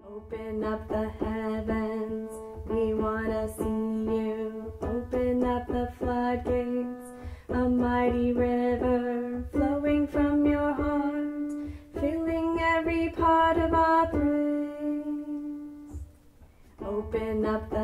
Open up the heavens, we wanna see you. Open up the floodgates, a mighty river flowing from your heart, filling every part of our praise. Open up the